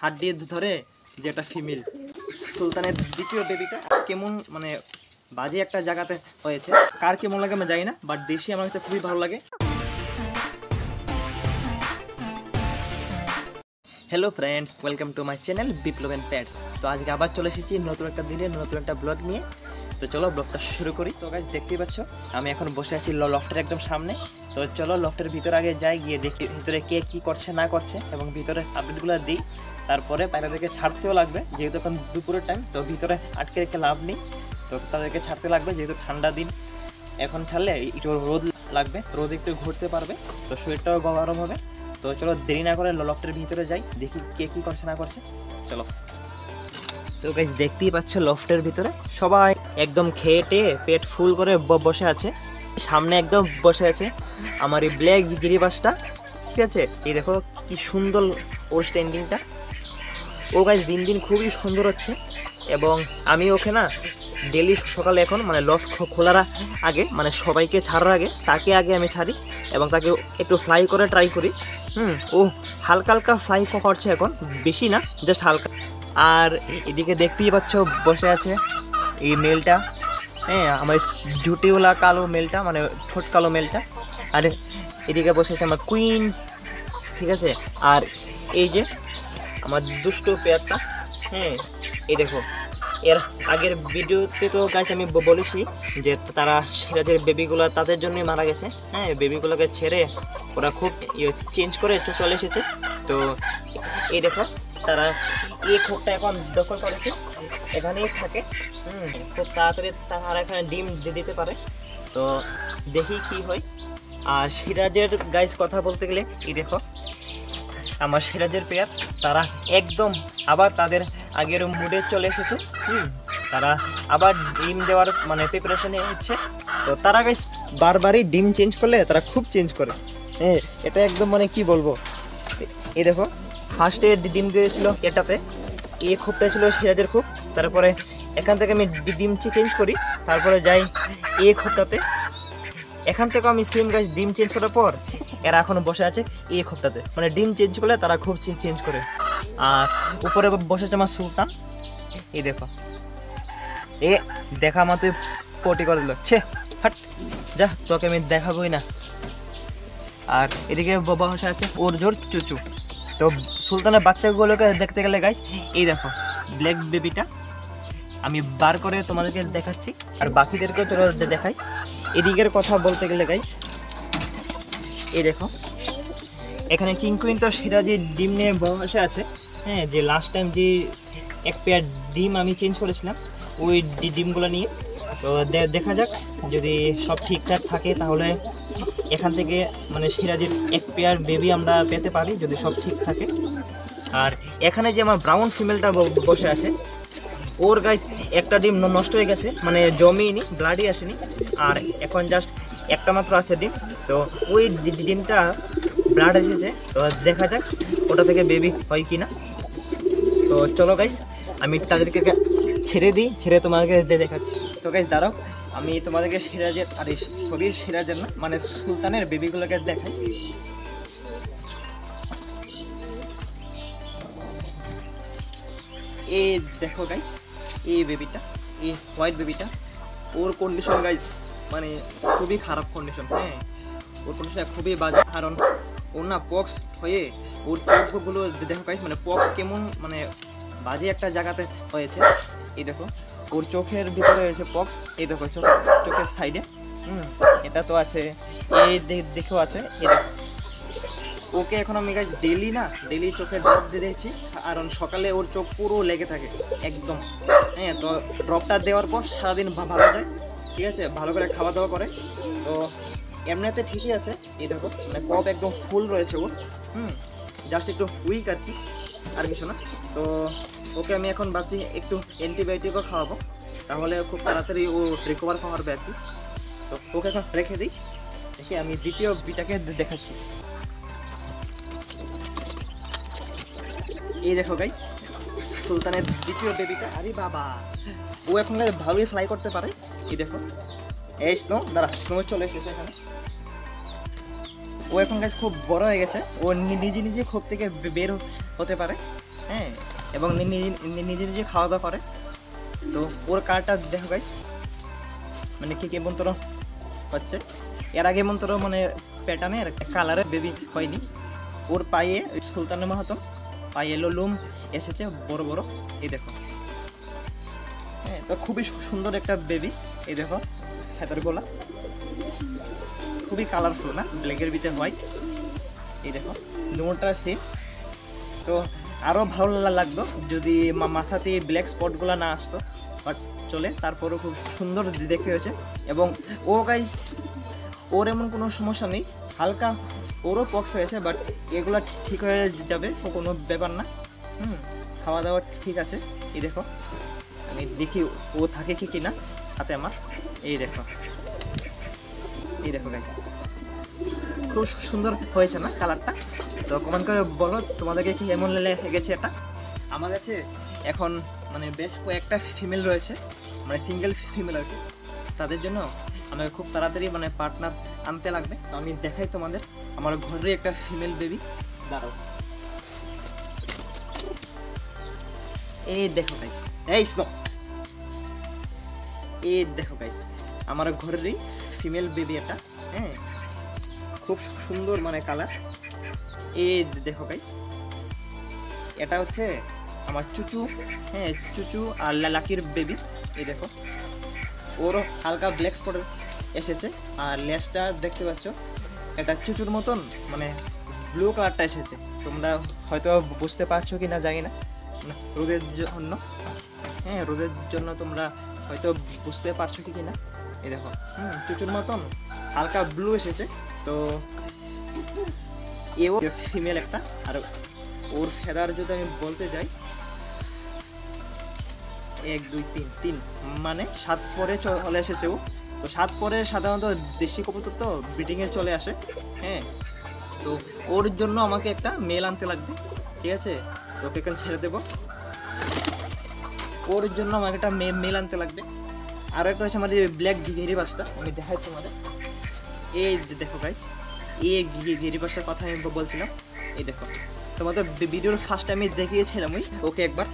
হাড্ডি ধরে যে একটা ফিমেল সুলতানের দ্বিতীয় বেবিটা কেমন মানে বাজে একটা জায়গাতে হয়েছে। কার কেমন লাগে আমি জানি না, বাট দেশি আমার কাছে খুবই ভালো লাগে। Hello friends, welcome to my channel Biplab and pets. তো আজকে আবার চলে এসেছি নতুন একটা দিনে নতুন একটা ব্লগ নিয়ে। তো চলো ব্লগটা শুরু করি। তো গাইস দেখতেই পাচ্ছ আমি এখন বসে আছি লফটের একদম সামনে। তো চলো লফটের ভিতরে আগে যাই, গিয়ে দেখি ভিতরে কে কী করছে না করছে এবং ভিতরে আপডেটগুলো দিই। তারপরে বাইরে থেকে ছাড়তেও লাগবে, যেহেতু এখন দুপুরের টাইম, তো ভিতরে আটকে রেখে লাভ নেই। তো তাদেরকে ছাড়তে লাগবে, যেহেতু ঠান্ডা দিন। এখন ছাড়লে একটু রোদ লাগবে, রোদ একটু ঘুরতে পারবে, তো শরীরটাও গরম হবে। তো চলো দেরি না করে লফটের ভিতরে যাই, দেখি কে কী করছে না করছে। চলো। তো গাইস দেখতেই পাচ্ছ লফটের ভিতরে সবাই একদম খেয়ে টেয়ে পেট ফুল করে বসে আছে। সামনে একদম বসে আছে আমার এই ব্ল্যাক গিরিবাসটা, ঠিক আছে? এই দেখো কি সুন্দর ওর স্ট্যান্ডিংটা। ও গাইস দিন দিন খুবই সুন্দর হচ্ছে এবং আমি ওকে না ডেলি সকালে এখন মানে লফট খোলার আগে মানে সবাইকে ছাড়ার আগে তাকে আগে আমি ছাড়ি এবং তাকে একটু ফ্লাই করে ট্রাই করি। ও হালকা হালকা ফ্লাই করছে এখন, বেশি না, জাস্ট হালকা। আর এদিকে দেখতেই পাচ্ছ বসে আছে এই মেলটা, হ্যাঁ আমার জুটিওয়ালা কালো মেলটা, মানে ঠোঁট কালো মেলটা। আর এদিকে বসে আছে আমার কুইন, ঠিক আছে? আর এই যে আমার দুষ্ট পেয়ারটা, হ্যাঁ এই দেখো। এর আগের ভিডিওতে তো গাইস আমি বলেছি যে তারা সিরাজের বেবিগুলো তাদের জন্যই মারা গেছে। হ্যাঁ বেবিগুলোকে ছেড়ে ওরা খুব চেঞ্জ করে চলে এসেছে। তো এই দেখো তারা এই খোপটা এখন দখল করেছে, এখানেই থাকে। খুব তাড়াতাড়ি তারা এখানে ডিম দিতে পারে। তো দেখি কি হয়। আর সিরাজের গাইস কথা বলতে গেলে এই দেখো আমার সিরাজের পেয়ার, তারা একদম আবার তাদের আগের মুডে চলে এসেছে। তারা আবার ডিম দেওয়ার মানে প্রিপারেশনে হচ্ছে। তো তারা গাইস বারবারই ডিম চেঞ্জ করলে তারা খুব চেঞ্জ করে। হ্যাঁ এটা একদম মানে কি বলবো, এই দেখো ফার্স্টে ডিম দিয়েছিল এটাতে, এই খোপটা ছিল সিরাজের খোপ। তারপরে এখান থেকে আমি ডিম চেঞ্জ করি, তারপরে যাই এই খোপটাতে। এখান থেকেও আমি সেম গাছ ডিম চেঞ্জ করার পর এরা এখনও বসে আছে এই খোপটাতে, মানে ডিম চেঞ্জ করলে তারা খুব চেঞ্জ করে। আর উপরে বসেছে আমার সুলতান, এই দেখো এ দেখা মাত্রই পটি করে দিল, ছে হাট যা, তোকে আমি দেখাবোই না। আর এদিকে বাবা বসে আছে ওর জোর চুচু। তো সুলতানের বাচ্চাগুলোকে দেখতে গেলে গাইস এই দেখো ব্ল্যাক বেবিটা আমি বার করে তোমাদেরকে দেখাচ্ছি, আর বাকিদেরকেও চলো দেখাই। এদিকের কথা বলতে গেলে গাইস এই দেখো এখানে কিং কুইন তো সিরাজি ডিম নিয়ে বসে আছে। হ্যাঁ যে লাস্ট টাইম যে এক পেয়ার ডিম আমি চেঞ্জ করেছিলাম ওই ডিমগুলো নিয়ে। তো দেখা যাক, যদি সব ঠিকঠাক থাকে তাহলে এখান থেকে মানে সিরাজির এক পেয়ার বেবি আমরা পেতে পারি, যদি সব ঠিক থাকে। আর এখানে যে আমার ব্রাউন ফিমেলটা বসে আছে, ওর গাইস একটা ডিম নষ্ট হয়ে গেছে, মানে জমিনি ব্লাডই আসেনি, আর এখন জাস্ট একটা মাত্র আছে ডিম। তো ওই ডিমটা ব্লাড এসেছে, তো দেখা যাক ওটা থেকে বেবি হয় কি না। তো চলো গাইস আমি তাদেরকে ছেড়ে দিই, ছেড়ে তোমাদেরকে দেখাচ্ছি। তো গাইস দাঁড়াও, আমি তোমাদেরকে সিরাজের আরে সরি সিরাজের না মানে সুলতানের বেবিগুলোকে দেখাই। এই দেখো গাইস এই বেবিটা, এই হোয়াইট বেবিটা, ওর কন্ডিশন গাইস মানে খুবই খারাপ কন্ডিশন। হ্যাঁ ওর কন্ডিশন খুবই বাজে, কারণ ওর না পক্স হয়ে ওর চোখগুলো দেখো গাইস, মানে পক্স কেমন মানে বাজে একটা জায়গাতে হয়েছে। এই দেখো ওর চোখের ভিতরে হয়েছে পক্স, এই দেখো চোখের সাইডে। এটা তো আছে, এই দেখেও আছে। এই দেখো ওকে এখন আমি গাইস ডেলি চোখে ড্রপ দিয়ে দিয়েছি, কারণ সকালে ওর চোখ পুরো লেগে থাকে একদম। হ্যাঁ তো ড্রপটা দেওয়ার পর সারাদিন ভালো যায়, ঠিক আছে? ভালো করে খাওয়া দাওয়া করে। তো এমনিতে ঠিকই আছে। এই দেখো মানে কপ একদম ফুল রয়েছে ওর, জাস্ট একটু উইক আর কি, আর কিছু না। তো ওকে আমি এখন ভাবছি একটু অ্যান্টিবায়োটিকও খাওয়াবো, তাহলে খুব তাড়াতাড়ি ও রিকভার পাওয়ার আর কি। তো ওকে এখন রেখে দিই, দেখে আমি দ্বিতীয় বিটাকে দেখাচ্ছি। এই দেখো গাইস সুলতানের দ্বিতীয় বেবিটা, আরে বাবা ও এখন ভালোই ফ্লাই করতে পারে। এই দেখো এই স্নো, দাঁড়া স্নো চলে এসেছে এখানে। ও এখন গাইস খুব বড় হয়ে গেছে, ও নিজে নিজে খোপ থেকে বের হতে পারে। হ্যাঁ, এবং নিজে নিজে খাওয়া দাওয়া করে। তো ওর কালারটা দেখো গাইস, মানে কি কেমন তোর হচ্ছে। এর আগে মন তোর মানে প্যাটার্নের কালারের বেবি হয়নি। ওর পায়ে সুলতানের মতন পায়ে লোম এসেছে বড় বড়, এই দেখো। হ্যাঁ, তো খুবই সুন্দর একটা বেবি। এই দেখো ফেদার গোলা খুবই কালারফুল না, ব্ল্যাকের ভিতরে হোয়াইট। এই দেখো দুটোটা সেম। তো আরও ভালো লাগতো যদি মাথাতে ব্ল্যাক স্পটগুলো না আসতো, বাট চলে, তারপরও খুব সুন্দর দেখতে হয়েছে। এবং ও গাইস ওর এমন কোনো সমস্যা নেই, হালকা ওরও পক্স হয়েছে, বাট এগুলো ঠিক হয়ে যাবে, কোনো ব্যাপার না। খাওয়া দাওয়া ঠিক আছে। এই দেখো আমি দেখি ও থাকে কি না হাতে আমার। এই দেখো, এই দেখো গাইস, খুব সুন্দর হয়েছে না কালারটা? তো কমেন্ট করে বলো তোমাদেরকে কি এমন লেগেছে এটা। আমার কাছে এখন মানে বেশ কয়েকটা ফিমেল রয়েছে, মানে সিঙ্গেল ফিমেল আর কি। তাদের জন্য আমাকে খুব তাড়াতাড়ি মানে পার্টনার আনতে লাগবে। তো আমি দেখাই তোমাদের আমার ঘরে একটা ফিমেল বেবি। দাঁড়াও, এই দেখো গাইস, এই স্নো, এই দেখো গাইস আমার ঘরেরই ফিমেল বেবি এটা। হ্যাঁ, খুব সুন্দর মানে কালার। এই দেখো গাইস, এটা হচ্ছে আমার চুচু। হ্যাঁ, চুচু আর লাকির বেবি। এই দেখো ওরও হালকা ব্ল্যাক স্পট এসেছে, আর লেজটা দেখতে পাচ্ছ এটা চুচুর মতন মানে ব্লু কালারটা এসেছে। তোমরা হয়তো বুঝতে পারছো কি না জানি না, রোদের জন্য। হ্যাঁ, রোদের জন্য তোমরা হয়তো বুঝতে পারছো কি না। এই দেখো চুচুর মতন হালকা ব্লু এসেছে। তো এও ফিমেল একটা। আর ওর ফেদার যদি আমি বলতে যাই, 1 2 3 3 মানে 7 পরে চলে এসেছে ও। তো 7 পরে সাধারণত দেশি কবুতর তো ব্রিডিংয়ে চলে আসে। হ্যাঁ, তো ওর জন্য আমাকে একটা মেল আনতে লাগবে, ঠিক আছে? তো ওকে এখানে ছেড়ে দেবো। ওর জন্য আমাকে একটা মেল আনতে লাগবে। আর একটা হচ্ছে আমার এই ব্ল্যাক গিরি বাসটা, আমি দেখাই তোমাদের। এই দেখো গাইজ, এই গিরি বাসটার কথা আমি বলছিলাম। এই দেখো তোমাদের ভিডিওর ফার্স্ট আমি দেখিয়েছিলাম ওকে একবার।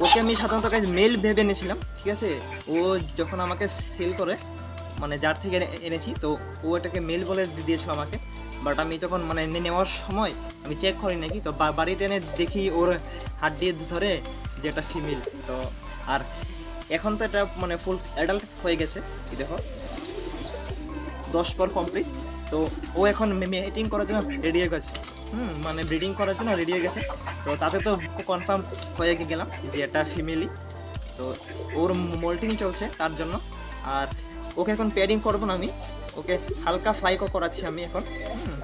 ওকে আমি সাধারণত গাইজ মেল ভেবে এনেছিলাম, ঠিক আছে? ও যখন আমাকে সেল করে মানে যার থেকে এনেছি, তো ও এটাকে মেল বলে দিয়েছিল আমাকে। বাট আমি যখন মানে নেওয়ার সময় আমি চেক করি নাকি, তো বাড়িতে এনে দেখি ওর হাত দিয়ে ধরে যে এটা ফিমেল। তো আর এখন তো এটা মানে ফুল অ্যাডাল্ট হয়ে গেছে। এই দেখো 10 পর কমপ্লিট। তো ও এখন মিটিং করার জন্য রেডি হয়ে গেছে। মানে ব্রিডিং করার জন্য রেডি হয়ে গেছে। তো তাতে তো কনফার্ম হয়ে গেলাম যে এটা ফিমেলই। তো ওর মোল্টিং চলছে তার জন্য। আর ওকে এখন প্যাডিং করবো না আমি, ওকে হালকা ফ্লাই করাচ্ছি আমি এখন।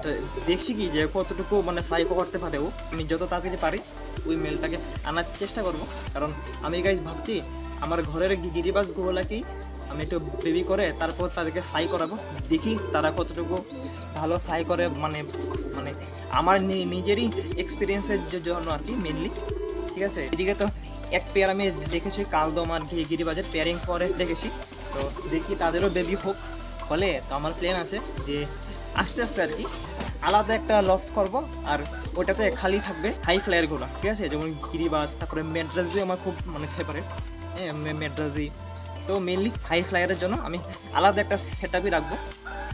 তো দেখছি কি যে কতটুকু মানে ফ্লাই করতে পারে ও। আমি যত তাড়াতাড়ি পারি ওই মেলটাকে আনার চেষ্টা করব। কারণ আমি গাইজ ভাবছি আমার ঘরের গিরিবাজগুলোকেই আমি একটু বেবি করে তারপর তাদেরকে ফ্লাই করাবো, দেখি তারা কতটুকু ভালো ফ্লাই করে। মানে মানে আমার নিজেরই এক্সপিরিয়েন্সের জন্য আর কি মেনলি, ঠিক আছে? এদিকে তো এক পেয়ার আমি দেখেছি কালদম আর গিরিবাজের পেয়ারিং করে দেখেছি। তো দেখি তাদেরও বেবি হোক হলে তো আমার প্ল্যান আছে যে আস্তে আস্তে আর কি আলাদা একটা লফট করব। আর ওটাতে খালি থাকবে হাই ফ্লায়ারগুলো, ঠিক আছে? যেমন গিরিবাজ, তারপরে মেড্রাজি আমার খুব মানে ফেভারিট। হ্যাঁ, মেড্রাজি। তো মেনলি হাই ফ্লায়ারের জন্য আমি আলাদা একটা সেট আপই রাখবো।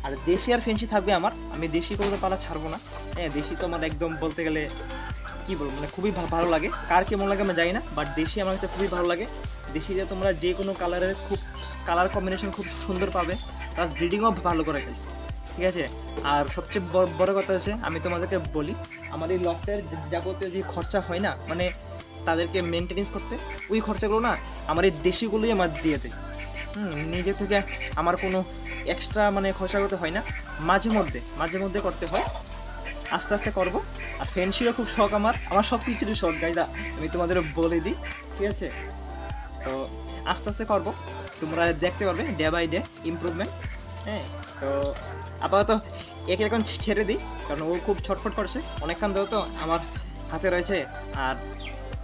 আর দেশি আর ফেন্সি থাকবে আমার। আমি দেশি কবুতর পালা ছাড়বো না। হ্যাঁ, দেশি তো আমার একদম বলতে গেলে কী বলবো মানে খুবই ভালো লাগে। কার কেমন লাগে আমি জানি না, বাট দেশি আমার কাছে খুবই ভালো লাগে। দেশিতে তোমরা যে কোনো কালারের খুব কালার কম্বিনেশন খুব সুন্দর পাবে, প্লাস ব্রিডিংও ভালো করে গেছে, ঠিক আছে? আর সবচেয়ে বড় কথা হচ্ছে আমি তোমাদেরকে বলি, আমার এই লফটের যাবতীয় যে খরচা হয় না মানে তাদেরকে মেনটেনেন্স করতে, ওই খরচাগুলো না আমার এই দেশিগুলোই আমার দিয়ে দেয়। নিজে থেকে আমার কোনো এক্সট্রা মানে খরচা করতে হয় না। মাঝে মধ্যে করতে হয়, আস্তে আস্তে করবো। আর ফ্যান্সিরও খুব শখ আমার সব কিছুরই শখ গাইদা, আমি তোমাদের বলে দিই, ঠিক আছে? তো আস্তে আস্তে করবো, তোমরা দেখতে পারবে ডে বাই ডে ইমপ্রুভমেন্ট। হ্যাঁ, তো আপাতত একে এখন ছেড়ে দিই, কারণ ও খুব ছটফট করছে অনেকক্ষণ ধরে তো আমার হাতে রয়েছে। আর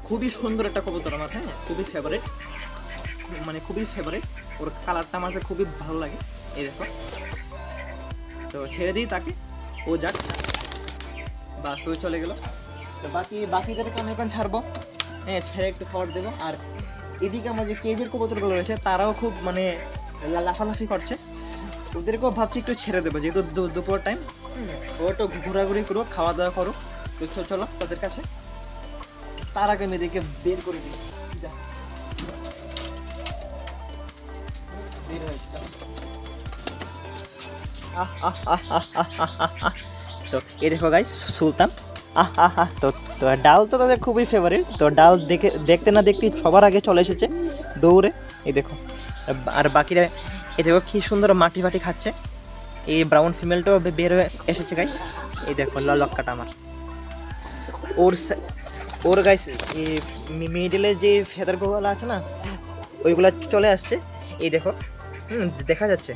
খুবই সুন্দর একটা কবুতর আমার, হ্যাঁ খুবই ফেভারিট, মানে খুবই ফেভারিট। ওর কালারটা আমার খুবই ভালো লাগে। এই দেখো, তো ছেড়ে দিই তাকে, ও যাক, বাস ও চলে গেল। তো বাকিদেরকে আমি এখন ছাড়বো, হ্যাঁ ছেড়ে একটু খাবার দেবো। আর এদিকে আমার যে কেজের কবুতরগুলো রয়েছে তারাও খুব মানে লাফালাফি করছে, ওদেরকেও ভাবছি একটু ছেড়ে দেবো, যেহেতু দুপুর টাইম। ও একটু ঘোরাঘুরি করো, খাওয়া দাওয়া করো। তো চলো তাদের কাছে, তার আগে আমি এদিকে বের করে দিই। যা বের হয়ে যা। তো এই দেখো গাইস সুলতান, তো তো ডাল তো তাদের খুবই ফেভারিট। তো ডাল দেখতে না দেখতেই সবার আগে চলে এসেছে দৌড়ে, এই দেখো। আর বাকিরা এই দেখো কি সুন্দর মাটি ফাটি খাচ্ছে। এই ব্রাউন ফিমেলটাও বের হয়ে এসেছে গাইস, এই দেখো লক্কাটা আমার। ওর গাইস এই মিডিলে যে ফেদারগুলো আছে না, ওইগুলো চলে আসছে, এই দেখো দেখা যাচ্ছে।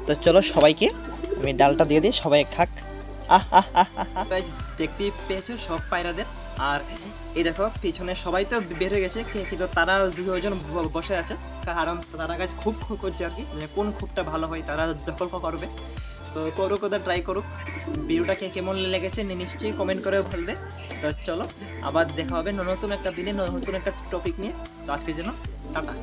তো চলো সবাইকে আমি ডালটা দিয়ে দিই, সবাই খাক। দেখতেই পেয়েছো সব পায়রাদের। আর এই দেখো পিছনে সবাই তো বের হয়ে গেছে, কিন্তু তারা দুজন বসে আছে, কারণ তারা গাছ খুব করছে আর কি, কোন খুবটা ভালো হয় তারা দখল করবে। তো করুক, ওদের ট্রাই করুক। ভিডিওটা কেমন লেগেছে নিশ্চয়ই কমেন্ট করে বলবে। তো চলো আবার দেখা হবে নতুন একটা দিনে নতুন একটা টপিক নিয়ে। তো আজকের জন্য টাটা।